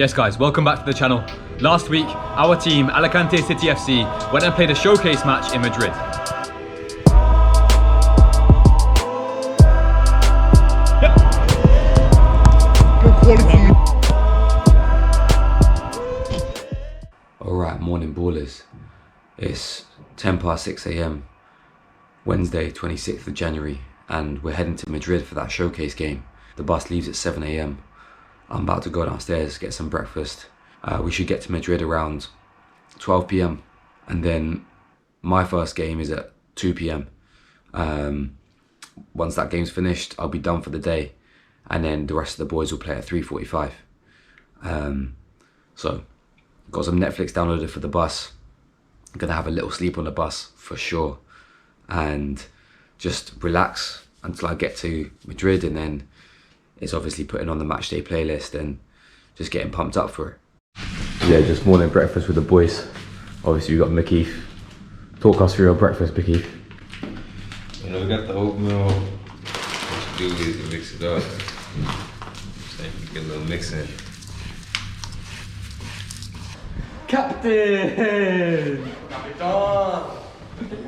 Yes guys, welcome back to the channel. Last week, our team, Alicante City FC, went and played a showcase match in Madrid. Alright, morning ballers. It's 10 past 6 AM, Wednesday 26th of January, and we're heading to Madrid for that showcase game. The bus leaves at 7 AM. I'm about to go downstairs, get some breakfast. We should get to Madrid around 12 PM, and then my first game is at 2 PM. Once that game's finished, I'll be done for the day, and then the rest of the boys will play at 3:45. So, got some Netflix downloaded for the bus. I'm gonna have a little sleep on the bus for sure, and just relax until I get to Madrid, and then it's obviously putting on the matchday playlist and just getting pumped up for it. Yeah, just morning breakfast with the boys. Obviously we got Mickey. Talk us through your breakfast, Mickey. You know, we got the oatmeal. What you do is you mix it up. So you get a little mix in. Captain! Capitán!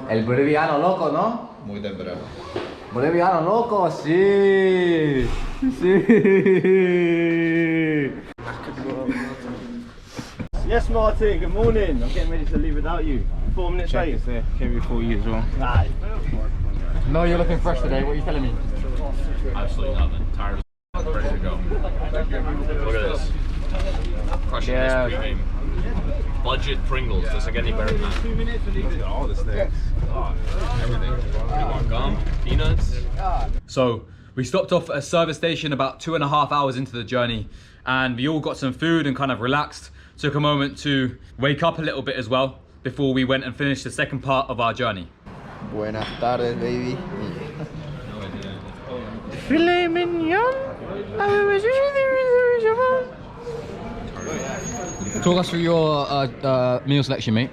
El boliviano loco, ¿no? Muy temprano. Boliviano loco, sí. Sí. Yes, Martin, good morning. I'm getting ready to leave without you. 4 minutes late. Came before you as well. Right. No, you're looking fresh today. What are you telling me? Absolutely nothing. Tired as ready to go. Look at this. Crushing this pregame. Budget Pringles. Does it get any better than that? 2 minutes and Look at all this things. Everything. What do you want? Gum? Peanuts? So, we stopped off at a service station about 2.5 hours into the journey, and we all got some food and kind of relaxed. Took a moment to wake up a little bit as well before we went and finished the second part of our journey. Buenas tardes, baby. Filet mignon. Talk us through your meal selection, mate.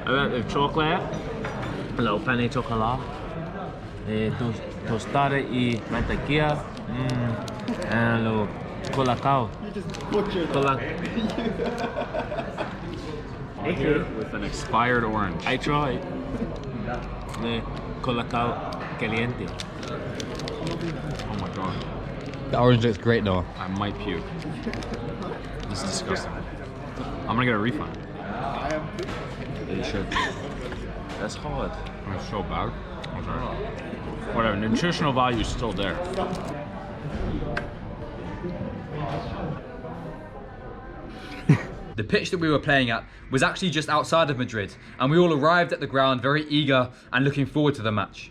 I went with chocolate, a little penne chocolate, tostada y mantequilla, and a little colacao. With an expired orange. I tried the colacao caliente. Oh my god. The orange looks great though. I might puke. This is disgusting. I'm gonna get a refund. They should. That's hard. It's so bad. I'm sorry. Whatever, nutritional value is still there. The pitch that we were playing at was actually just outside of Madrid, and we all arrived at the ground very eager and looking forward to the match.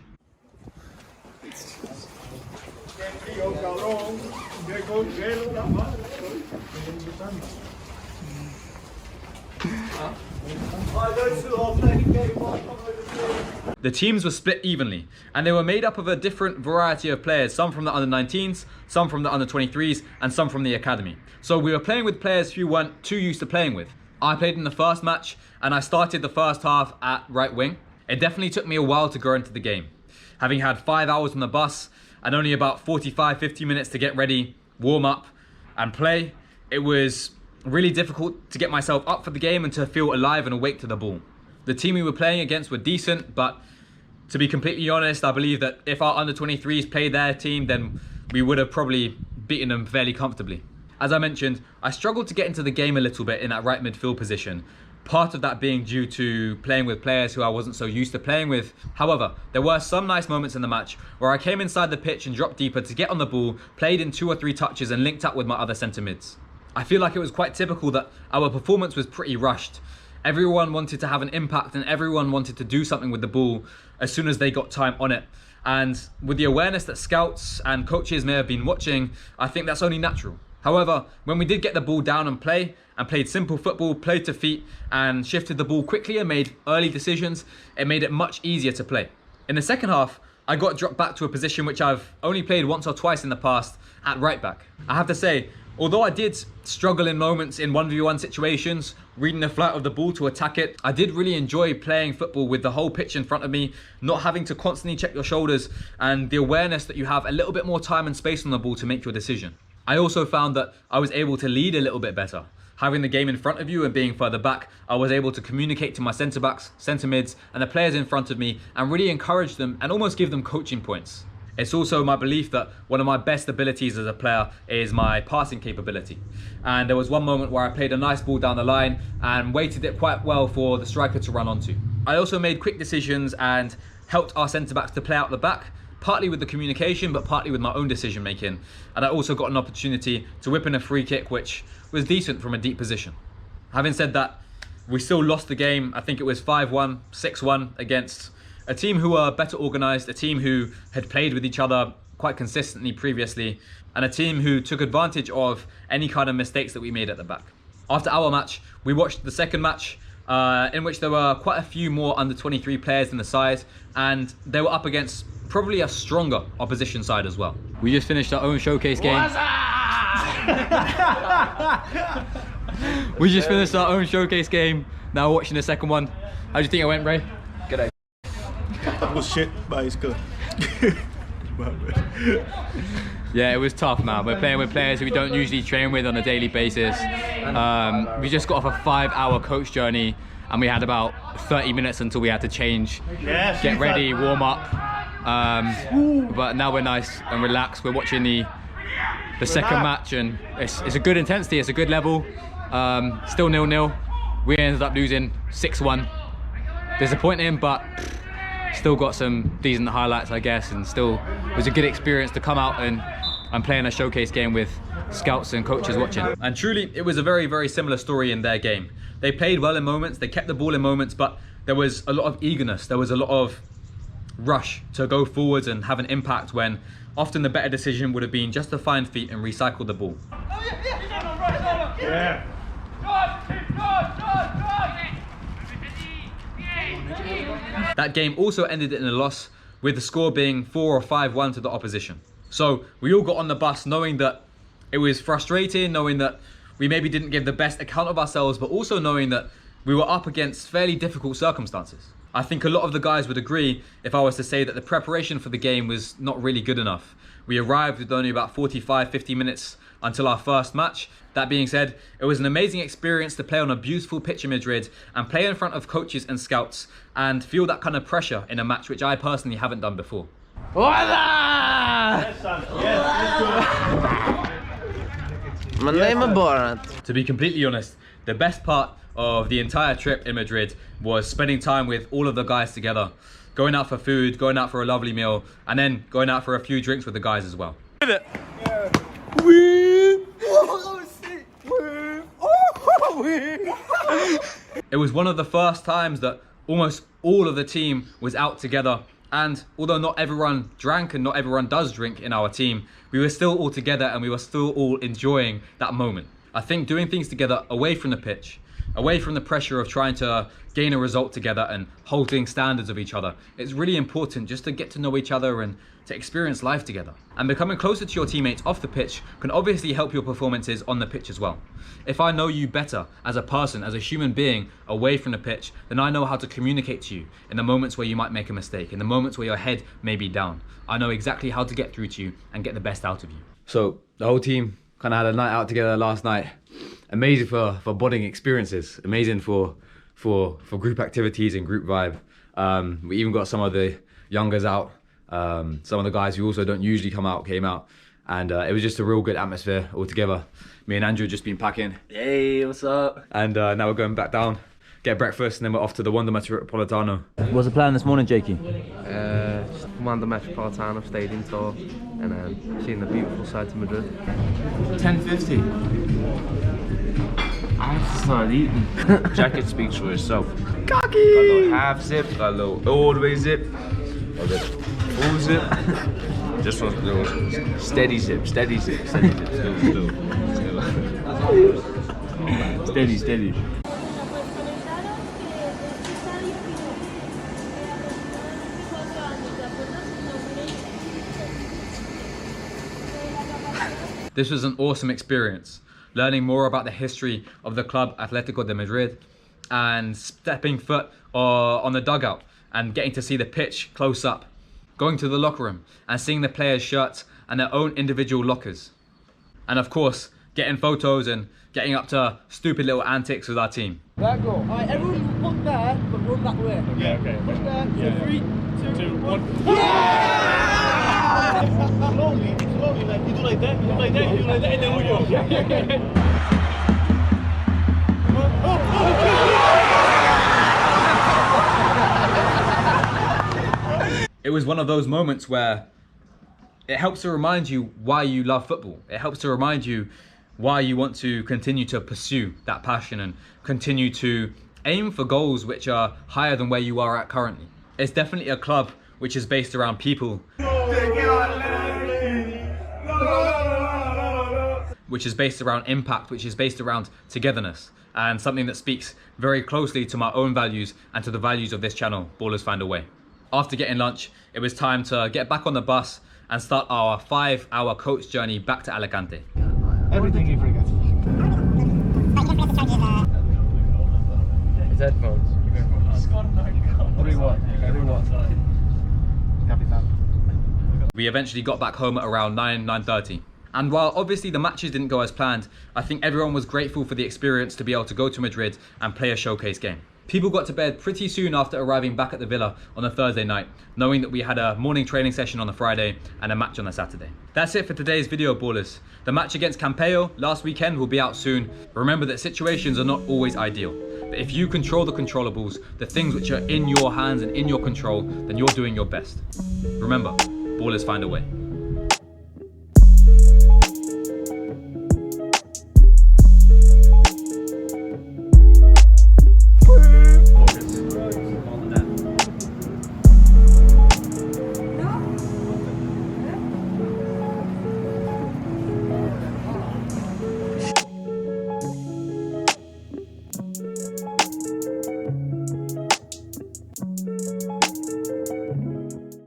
The teams were split evenly, and they were made up of a different variety of players, some from the under-19s, some from the under-23s, and some from the academy. So we were playing with players who weren't too used to playing with. I played in the first match, and I started the first half at right wing. It definitely took me a while to grow into the game. Having had 5 hours on the bus, and only about 45-50 minutes to get ready, warm up, and play, it was really difficult to get myself up for the game and to feel alive and awake to the ball. The team we were playing against were decent, but to be completely honest, I believe that if our under-23s played their team, then we would have probably beaten them fairly comfortably. As I mentioned, I struggled to get into the game a little bit in that right midfield position. Part of that being due to playing with players who I wasn't so used to playing with. However, there were some nice moments in the match where I came inside the pitch and dropped deeper to get on the ball, played in 2 or 3 touches and linked up with my other centre mids. I feel like it was quite typical that our performance was pretty rushed. Everyone wanted to have an impact and everyone wanted to do something with the ball as soon as they got time on it. And with the awareness that scouts and coaches may have been watching, I think that's only natural. However, when we did get the ball down and played simple football, played to feet and shifted the ball quickly and made early decisions, it made it much easier to play. In the second half, I got dropped back to a position which I've only played once or twice in the past, at right back. I have to say, although I did struggle in moments in 1v1 situations, reading the flight of the ball to attack it, I did really enjoy playing football with the whole pitch in front of me, not having to constantly check your shoulders, and the awareness that you have a little bit more time and space on the ball to make your decision. I also found that I was able to lead a little bit better. Having the game in front of you and being further back, I was able to communicate to my centre backs, centre mids, and the players in front of me and really encourage them and almost give them coaching points. It's also my belief that one of my best abilities as a player is my passing capability. And there was one moment where I played a nice ball down the line and weighted it quite well for the striker to run onto. I also made quick decisions and helped our centre backs to play out the back, partly with the communication, but partly with my own decision making. And I also got an opportunity to whip in a free kick, which was decent from a deep position. Having said that, we still lost the game. I think it was 5-1, 6-1 against a team who were better organised, a team who had played with each other quite consistently previously, and a team who took advantage of any kind of mistakes that we made at the back. After our match, we watched the second match, in which there were quite a few more under 23 players in the side, and they were up against probably a stronger opposition side as well. We just finished our own showcase game. We just finished our own showcase game. Now we're watching the second one. How do you think it went, Ray? It was shit, but it's good. Yeah, it was tough, man. We're playing with players who we don't usually train with on a daily basis. We just got off a 5-hour coach journey, and we had about 30 minutes until we had to change, get ready, warm up. But now we're nice and relaxed. We're watching the second match, and it's a good intensity, it's a good level. Still 0-0. We ended up losing 6-1. Disappointing, but still got some decent highlights, I guess, and still it was a good experience to come out and play in a showcase game with scouts and coaches watching. And truly, it was a very, very similar story in their game. They played well in moments, they kept the ball in moments, but there was a lot of eagerness, there was a lot of rush to go forwards and have an impact, when often the better decision would have been just to find feet and recycle the ball. Yeah. That game also ended in a loss, with the score being 4 or 5-1 to the opposition. So we all got on the bus knowing that it was frustrating, knowing that we maybe didn't give the best account of ourselves, but also knowing that we were up against fairly difficult circumstances. I think a lot of the guys would agree if I was to say that the preparation for the game was not really good enough. We arrived with only about 45-50 minutes until our first match. That being said, it was an amazing experience to play on a beautiful pitch in Madrid and play in front of coaches and scouts and feel that kind of pressure in a match, which I personally haven't done before. Yes, son. Yes, My name is Borat. To be completely honest, the best part of the entire trip in Madrid was spending time with all of the guys together, going out for food, going out for a lovely meal, and then going out for a few drinks with the guys as well. It was one of the first times that almost all of the team was out together, and although not everyone drank and not everyone does drink in our team, we were still all together and we were still all enjoying that moment. I think doing things together away from the pitch, away from the pressure of trying to gain a result together and holding standards of each other, it's really important just to get to know each other and to experience life together. And becoming closer to your teammates off the pitch can obviously help your performances on the pitch as well. If I know you better as a person, as a human being away from the pitch, then I know how to communicate to you in the moments where you might make a mistake, in the moments where your head may be down. I know exactly how to get through to you and get the best out of you. So the whole team kind of had a night out together last night. Amazing for bonding experiences, amazing for group activities and group vibe. We even got some of the youngers out. Some of the guys who also don't usually come out came out, and it was just a real good atmosphere all together. Me and Andrew just been packing. Hey, what's up? And now we're going back down, get breakfast, and then we're off to the Wanda Metropolitano. What's the plan this morning, Jakey? Just Wanda Metropolitano Stadium tour, and then seeing the beautiful sights of Madrid. 10:50. I have to start eating. Jacket speaks for itself. Cocky! Got a little half zip, got a little all the way zip, got a little full zip. This one's a little steady zip, steady zip, steady zip. Still. Steady. This was an awesome experience, learning more about the history of the club Atletico de Madrid and stepping foot on the dugout and getting to see the pitch close up, going to the locker room and seeing the players' shirts and their own individual lockers. And of course, getting photos and getting up to stupid little antics with our team. That goal. Alright, everyone look there, but run that way. Yeah, okay. Push there. Yeah. 3, 2, 1. Slowly, like you do like that, you do like that, you do like that, and then we go. It was one of those moments where it helps to remind you why you love football. It helps to remind you why you want to continue to pursue that passion and continue to aim for goals which are higher than where you are at currently. It's definitely a club which is based around people, which is based around impact, which is based around togetherness, and something that speaks very closely to my own values and to the values of this channel, Ballers Find a Way. After getting lunch, it was time to get back on the bus and start our 5-hour coach journey back to Alicante. Everything you forget. His headphones. 3-1. Capital. We eventually got back home at around 9:30. And while obviously the matches didn't go as planned, I think everyone was grateful for the experience to be able to go to Madrid and play a showcase game. People got to bed pretty soon after arriving back at the villa on a Thursday night, knowing that we had a morning training session on the Friday and a match on the Saturday. That's it for today's video, ballers. The match against Campello last weekend will be out soon. Remember that situations are not always ideal, but if you control the controllables, the things which are in your hands and in your control, then you're doing your best. Remember, ballers find a way.